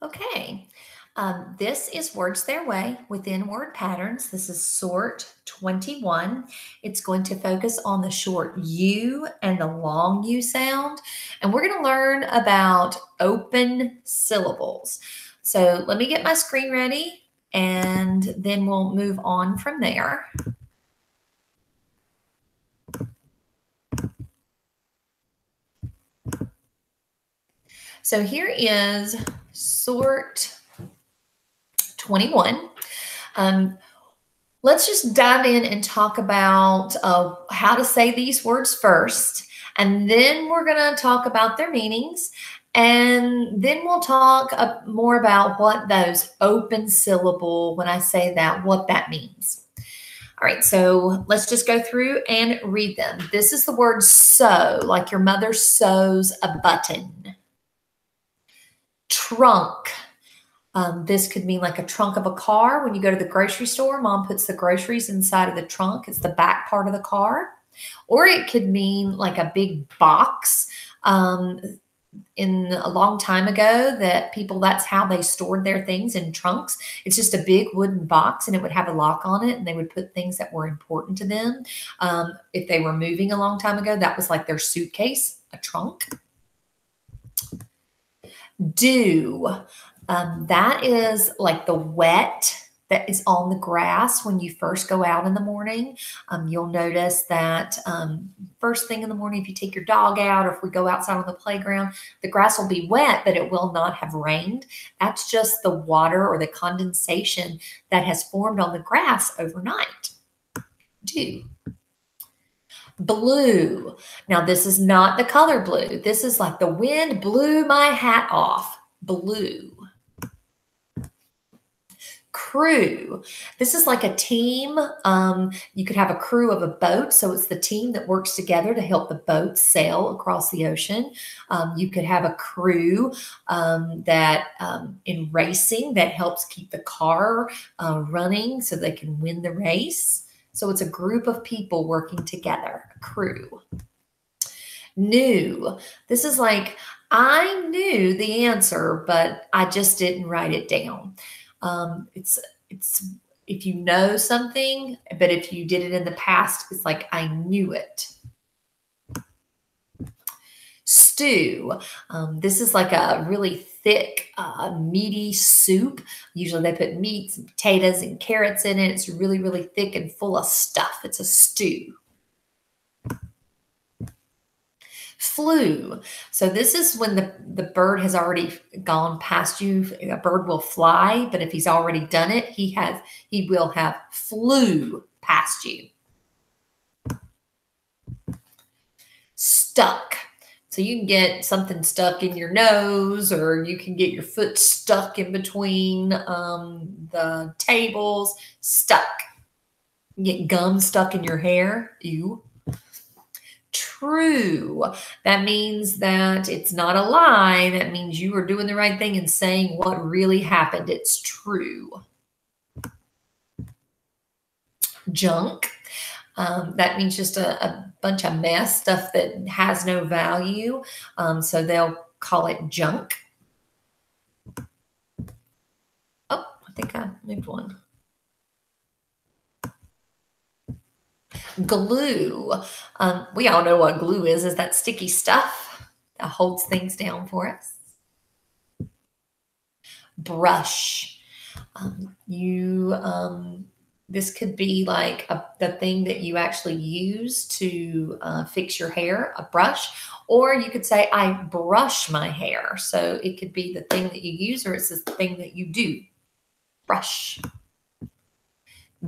Okay. This is Words Their Way within word patterns. This is sort 21. It's going to focus on the short U and the long U sound. And we're going to learn about open syllables. So let me get my screen ready and then we'll move on from there. So here is sort 21. Let's just dive in and talk about how to say these words first, and then we're going to talk about their meanings, and then we'll talk more about what those open syllable, when I say that, what that means. All right, so let's just go through and read them. This is the word sew, like your mother sews a button. Trunk. This could mean like a trunk of a car. When you go to the grocery store, mom puts the groceries inside of the trunk. It's the back part of the car. Or it could mean like a big box. In a long time ago, that's how they stored their things, in trunks. It's just a big wooden box and it would have a lock on it, and they would put things that were important to them. If they were moving a long time ago, that was like their suitcase, a trunk. Dew. That is like the wet that is on the grass when you first go out in the morning. You'll notice that first thing in the morning, if you take your dog out or if we go outside on the playground, the grass will be wet, but it will not have rained. That's just the water or the condensation that has formed on the grass overnight. Dew. Blue. Now, this is not the color blue. This is like the wind blew my hat off. Blue. Crew. This is like a team. You could have a crew of a boat. So it's the team that works together to help the boat sail across the ocean. You could have a crew in racing that helps keep the car running so they can win the race. So it's a group of people working together, a crew. Knew. This is like, I knew the answer, but I just didn't write it down. It's if you know something, but if you did it in the past, it's like, I knew it. Stew. This is like a really thick, meaty soup. Usually they put meats and potatoes and carrots in it. It's really, really thick and full of stuff. It's a stew. Flew. So this is when the bird has already gone past you. A bird will fly, but if he's already done it, he will have flew past you. Stuck. So you can get something stuck in your nose, or you can get your foot stuck in between the tables. Stuck. You get gum stuck in your hair. Ew. True. That means that it's not a lie. That means you are doing the right thing and saying what really happened. It's true. Junk. That means just a bunch of mess, stuff that has no value. So they'll call it junk. Oh, I think I moved one. Glue. We all know what glue is that sticky stuff that holds things down for us. Brush. This could be like the thing that you actually use to fix your hair, a brush, or you could say, I brush my hair. So it could be the thing that you use, or it's the thing that you do. Brush.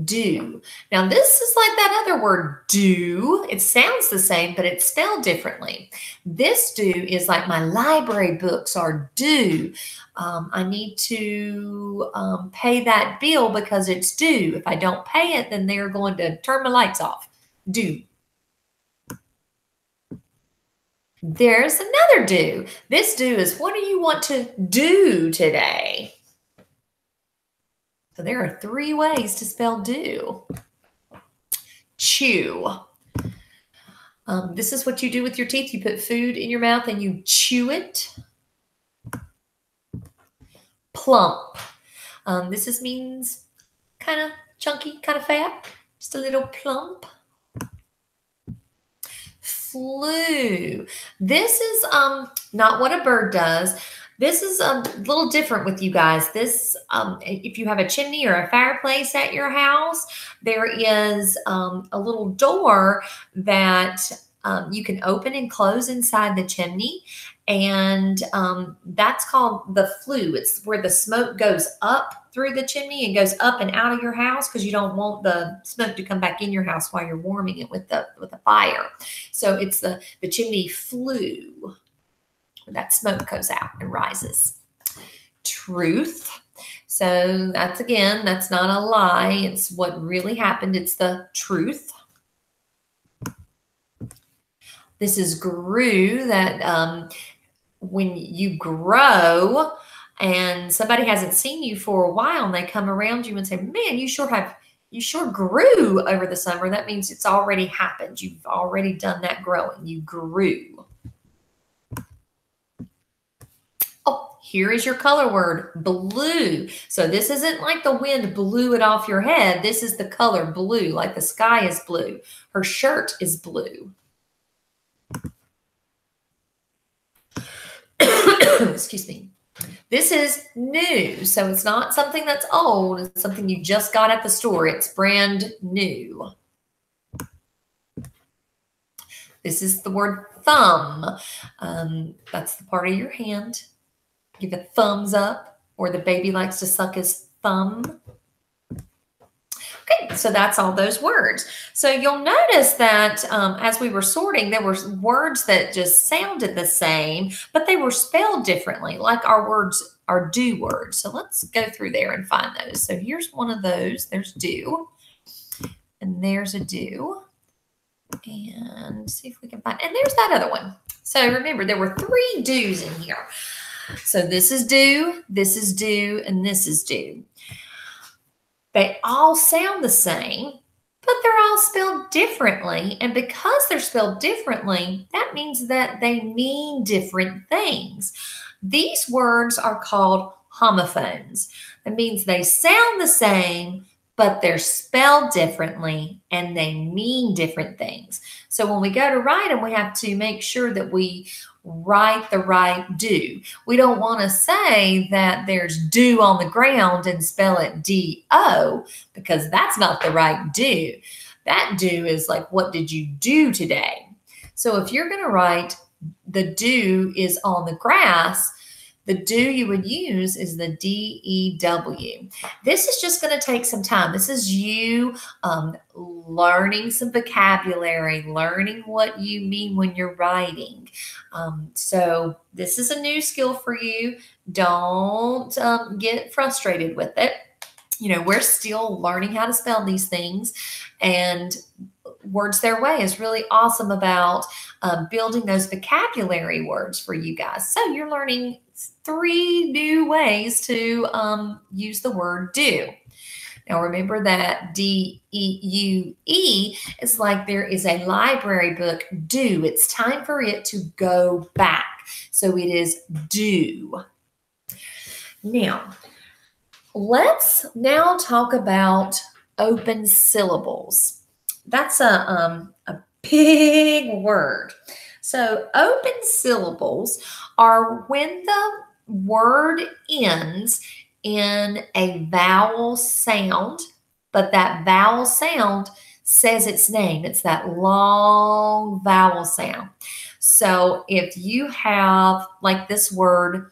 Do. Now, this is like that other word, do. It sounds the same, but it's spelled differently. This due is like my library books are due. I need to pay that bill because it's due. If I don't pay it, then they're going to turn my lights off. Due. There's another do. This do is, what do you want to do today? So there are 3 ways to spell do. Chew. This is what you do with your teeth. You put food in your mouth and you chew it. Plump. Means kind of chunky, kind of fat, just a little plump. Flew. This is not what a bird does. This is a little different with you guys. This, if you have a chimney or a fireplace at your house, there is a little door that you can open and close inside the chimney. And that's called the flue. It's where the smoke goes up through the chimney and goes up and out of your house because you don't want the smoke to come back in your house while you're warming it with the fire. So it's the chimney flue. That smoke goes out and rises. Truth. So that's, again, that's not a lie. It's what really happened. It's the truth. This is grew, that when you grow and somebody hasn't seen you for a while and they come around you and say, man, you sure grew over the summer. That means it's already happened. You've already done that growing. You grew. Oh, here is your color word, blue. So this isn't like the wind blew it off your head. This is the color blue, like the sky is blue. Her shirt is blue. Excuse me. This is new. So it's not something that's old. It's something you just got at the store. It's brand new. This is the word thumb. That's the part of your hand. Give a thumbs up, or the baby likes to suck his thumb. Okay, so that's all those words. So you'll notice that as we were sorting, there were words that just sounded the same, but they were spelled differently, like our words, our do words. So let's go through there and find those. So here's one of those. There's do, and there's a do. And see if we can find, and there's that other one. So remember, there were 3 do's in here. So this is do, and this is do. They all sound the same, but they're all spelled differently. And because they're spelled differently, that means that they mean different things. These words are called homophones. That means they sound the same, but they're spelled differently and they mean different things. So when we go to write them, we have to make sure that we write the right do. We don't want to say that there's dew on the ground and spell it D-O, because that's not the right do. That do is like, what did you do today? So if you're going to write the dew is on the grass, the do you would use is the D-E-W. This is just going to take some time. This is you learning some vocabulary, learning what you mean when you're writing. So this is a new skill for you. Don't get frustrated with it. You know, we're still learning how to spell these things, and Words Their Way is really awesome about building those vocabulary words for you guys. So you're learning 3 new ways to use the word do. Now remember that D-E-U-E is like there is a library book due. It's time for it to go back. So it is due. Now, let's now talk about open syllables. That's a big word. So open syllables are when the word ends in a vowel sound, but that vowel sound says its name. It's that long vowel sound. So if you have like this word,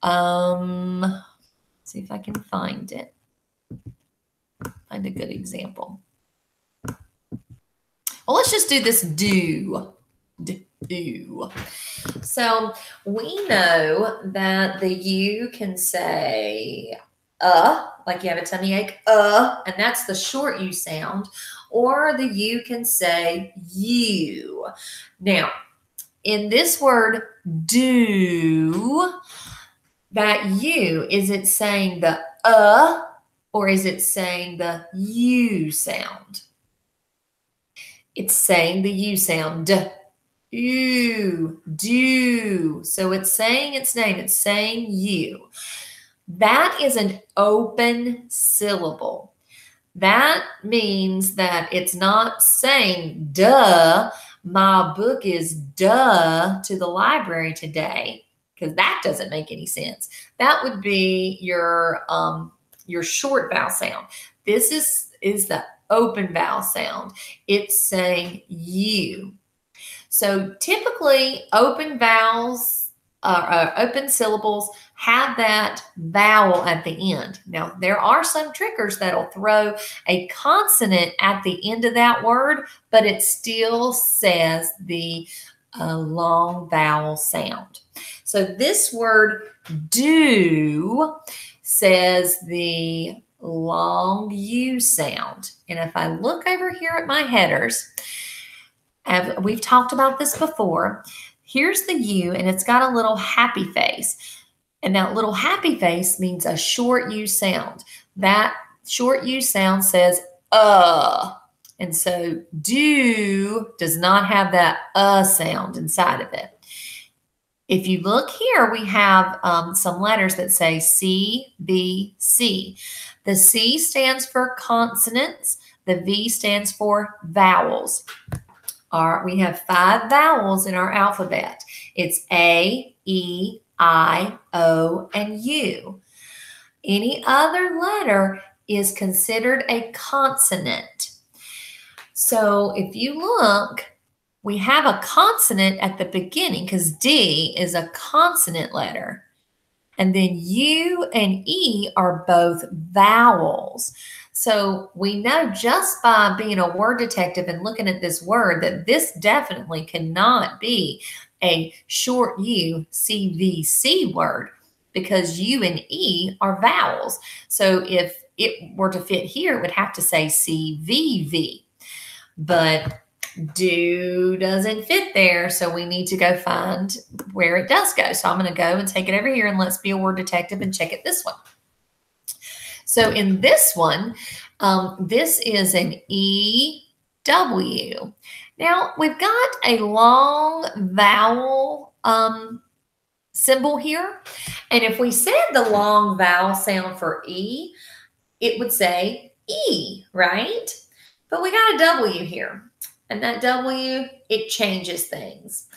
see if I can find it. Find a good example. Well, let's just do this do. Do. So we know that the U can say like you have a tummy ache, and that's the short U sound, or the U can say you. Now, in this word do, that U, is it saying the or is it saying the U sound? It's saying the U sound. You, do. So it's saying its name. It's saying you. That is an open syllable. That means that it's not saying, duh, my book is duh to the library today, because that doesn't make any sense. That would be your short vowel sound. This is the open vowel sound. It's saying you. So typically open vowels, open syllables have that vowel at the end. Now, there are some trickers that'll throw a consonant at the end of that word, but it still says the long vowel sound. So this word do says the long U sound. And if I look over here at my headers, we've talked about this before. Here's the U, and it's got a little happy face. And that little happy face means a short U sound. That short U sound says, And so do does not have that sound inside of it. If you look here, we have some letters that say C, B, C. The C stands for consonants. The V stands for vowels. We have 5 vowels in our alphabet. It's A, E, I, O, and U. Any other letter is considered a consonant. So if you look, we have a consonant at the beginning because D is a consonant letter. And then U and E are both vowels. So we know just by being a word detective and looking at this word that this definitely cannot be a short U CVC word because U and E are vowels. So if it were to fit here, it would have to say CVV. But do doesn't fit there, so we need to go find where it does go. So I'm going to go and take it over here and let's be a word detective and check it this one. So in this one, this is an EW. Now we've got a long vowel symbol here. And if we said the long vowel sound for E, it would say E, right? But we got a W here. And that W, it changes things.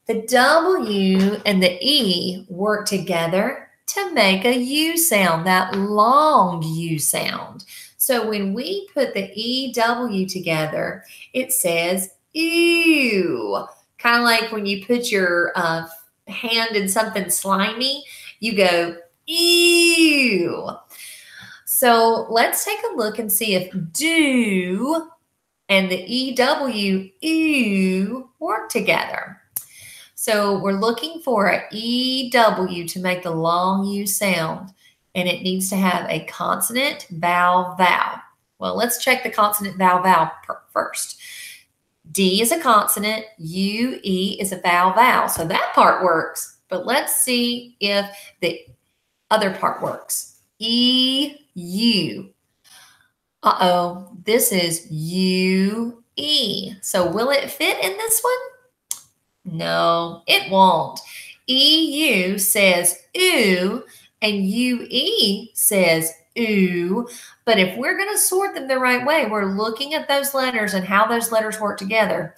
The W and the E work together to make a U sound, that long U sound. So when we put the EW together, it says ew. Kind of like when you put your hand in something slimy, you go ew. So let's take a look and see if do and the EW, ew, work together. So we're looking for an EW to make the long U sound, and it needs to have a consonant, vowel, vowel. Well, let's check the consonant, vowel, vowel first. D is a consonant, U, E is a vowel, vowel. So that part works, but let's see if the other part works. E, U. Uh-oh, this is U-E. So will it fit in this one? No, it won't. EU says ooh, and UE says ooh. But if we're going to sort them the right way, we're looking at those letters and how those letters work together.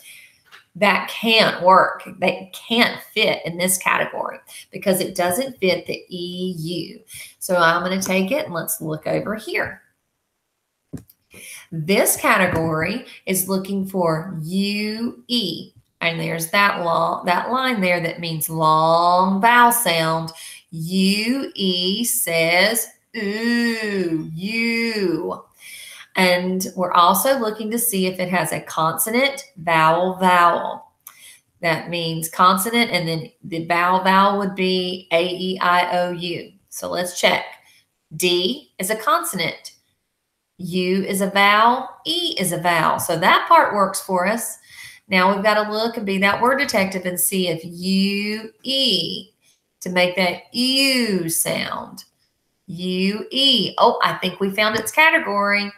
That can't work. They can't fit in this category because it doesn't fit the EU. So I'm going to take it and let's look over here. This category is looking for UE, and there's that line there that means long vowel sound. UE says ooh, you. And we're also looking to see if it has a consonant, vowel, vowel. That means consonant, and then the vowel, vowel would be A-E-I-O-U. So let's check. D is a consonant. U is a vowel, E is a vowel. So that part works for us. Now we've got to look and be that word detective and see if U-E to make that U sound. U-E. Oh, I think we found its category.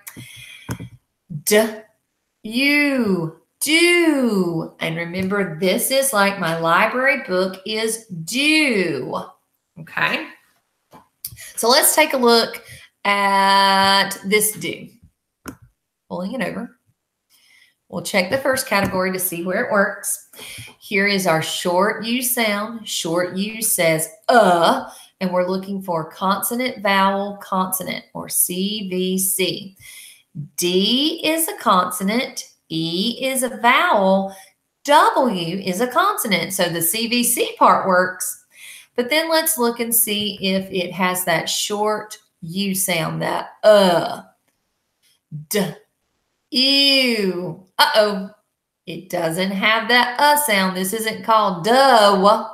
D-U, do. And remember, this is like my library book is due. Okay. So let's take a look at this do. Pulling it over. We'll check the first category to see where it works. Here is our short U sound. Short U says and we're looking for consonant, vowel, consonant, or CVC. D is a consonant, E is a vowel, W is a consonant. So the CVC part works. But then let's look and see if it has that short U sound, that D. Ew. Uh-oh. It doesn't have that sound. This isn't called duh.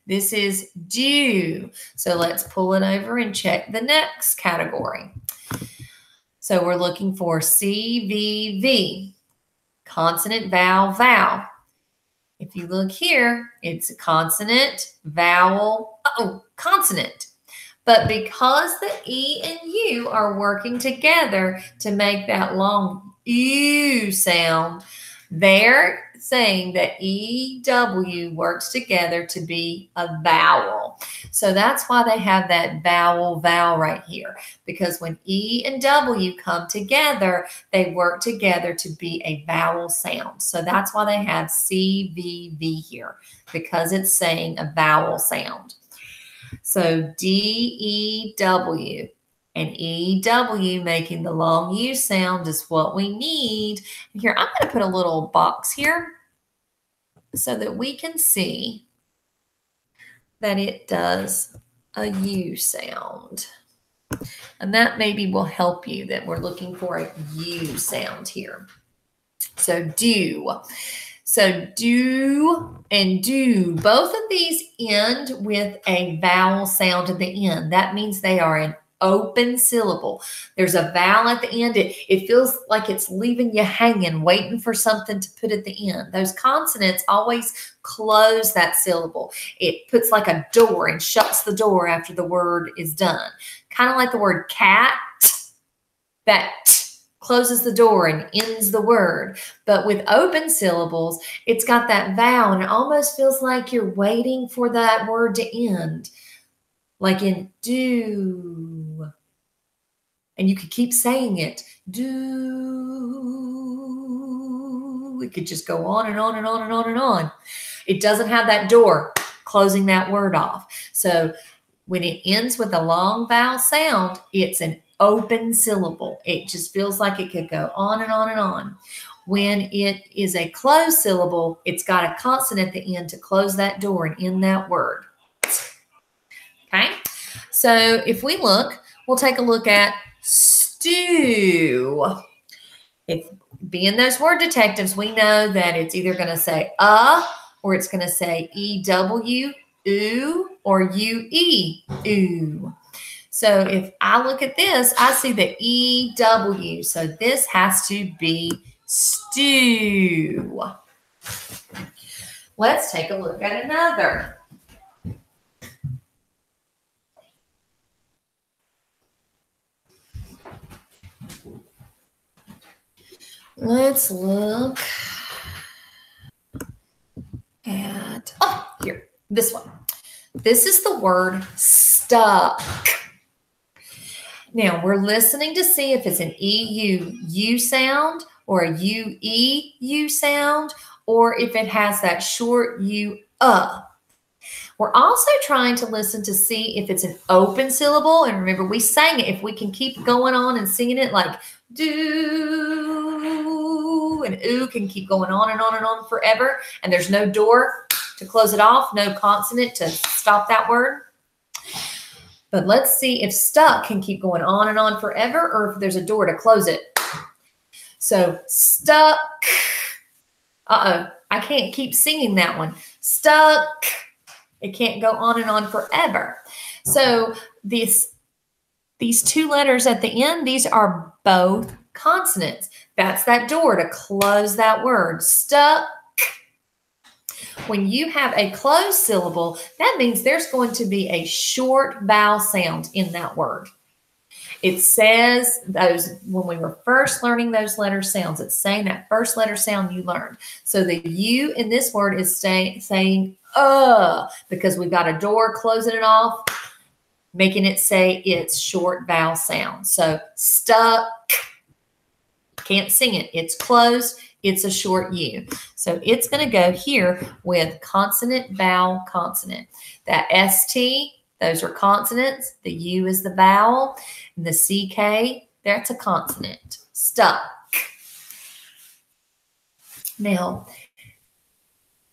This is do. So let's pull it over and check the next category. So we're looking for CVV, consonant, vowel, vowel. If you look here, it's a consonant, vowel, consonant. But because the E and U are working together to make that long U sound, they're saying that EW works together to be a vowel. So that's why they have that vowel right here, because when E and W come together, they work together to be a vowel sound. So that's why they have CVV here, because it's saying a vowel sound. So D-E-W and E-W making the long U sound is what we need. Here, I'm going to put a little box here so that we can see that it does a U sound. And that maybe will help you that we're looking for a U sound here. So do. So do and do, both of these end with a vowel sound at the end. That means they are an open syllable. There's a vowel at the end. It feels like it's leaving you hanging, waiting for something to put at the end. Those consonants always close that syllable. It puts like a door and shuts the door after the word is done. Kind of like the word cat, that closes the door and ends the word. But with open syllables, it's got that vowel and it almost feels like you're waiting for that word to end. Like in do. And you could keep saying it. Do. It could just go on and on and on and on and on. It doesn't have that door closing that word off. So when it ends with a long vowel sound, it's an open syllable. It just feels like it could go on and on and on. When it is a closed syllable, it's got a consonant at the end to close that door and end that word. Okay, so if we look, we'll take a look at stew. If being those word detectives, we know that it's either going to say or it's going to say EW, ooh, or UE, ooh. So if I look at this, I see the EW. So this has to be stew. Let's take a look at another. Let's look at, here, this one. This is the word stuck. Now, we're listening to see if it's an EU sound or a UE sound, or if it has that short U. We're also trying to listen to see if it's an open syllable. And remember, we sang it. If we can keep going on and singing it like do and ooh can keep going on and on and on forever, and there's no door to close it off, no consonant to stop that word. But let's see if stuck can keep going on and on forever, or if there's a door to close it. So stuck. I can't keep singing that one. Stuck. It can't go on and on forever. So these two letters at the end, these are both consonants. That's that door to close that word. Stuck. When you have a closed syllable, that means there's going to be a short vowel sound in that word. It says those, when we were first learning those letter sounds, it's saying that first letter sound you learned. So the U in this word is saying because we've got a door closing it off. making it say its short vowel sound. So stuck, can't sing it. It's closed. It's a short U. So it's going to go here with consonant, vowel, consonant. That ST, those are consonants. The U is the vowel. And the CK, that's a consonant. Stuck. Now,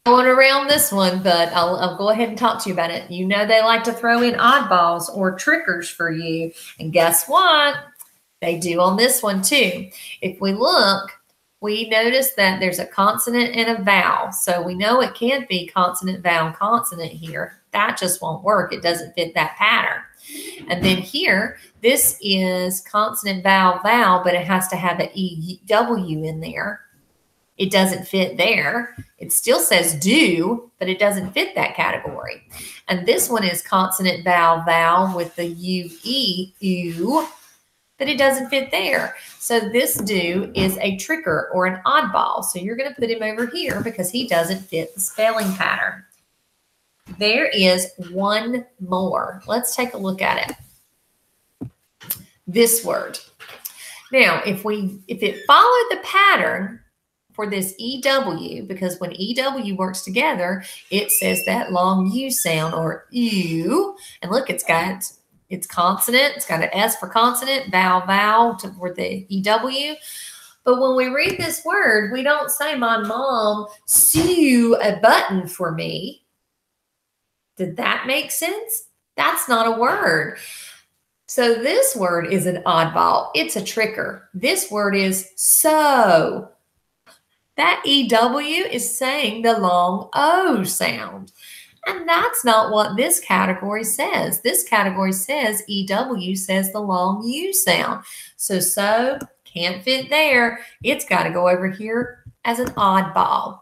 going around this one, but I'll go ahead and talk to you about it. You know they like to throw in oddballs or triggers for you. And guess what? They do on this one too. If we look, we notice that there's a consonant and a vowel. So we know it can't be consonant, vowel, consonant here. That just won't work. It doesn't fit that pattern. And then here, this is consonant, vowel, vowel, but it has to have an EW in there. It doesn't fit there. It still says do, but it doesn't fit that category. And this one is consonant, vowel, vowel with the UE, but it doesn't fit there. So this do is a trigger or an oddball. So you're going to put him over here because he doesn't fit the spelling pattern. There is one more. Let's take a look at it. This word. Now, if it followed the pattern for this EW, because when EW works together, it says that long U sound or ew. And look, it's consonant. It's got an S for consonant, vowel, vowel for the EW. But when we read this word, we don't say, my mom sew a button for me. Did that make sense? That's not a word. So this word is an oddball. It's a trigger. This word is so. That EW is saying the long O sound. And that's not what this category says. This category says EW says the long U sound. So can't fit there. It's got to go over here as an oddball.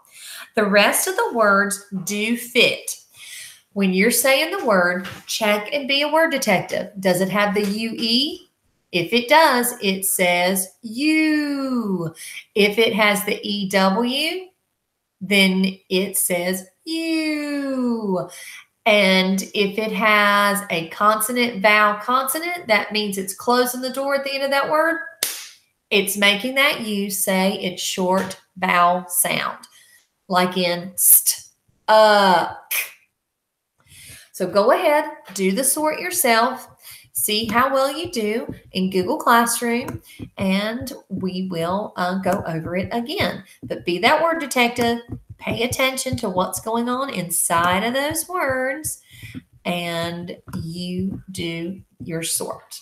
The rest of the words do fit. When you're saying the word, check and be a word detective. Does it have the UE? If it does, it says you. If it has the EW, then it says you. And if it has a consonant, vowel, consonant, that means it's closing the door at the end of that word. It's making that U say its short vowel sound, like in st, So go ahead, do the sort yourself. See how well you do in Google Classroom, and we will go over it again. But be that word detective. Pay attention to what's going on inside of those words, and you do your sort.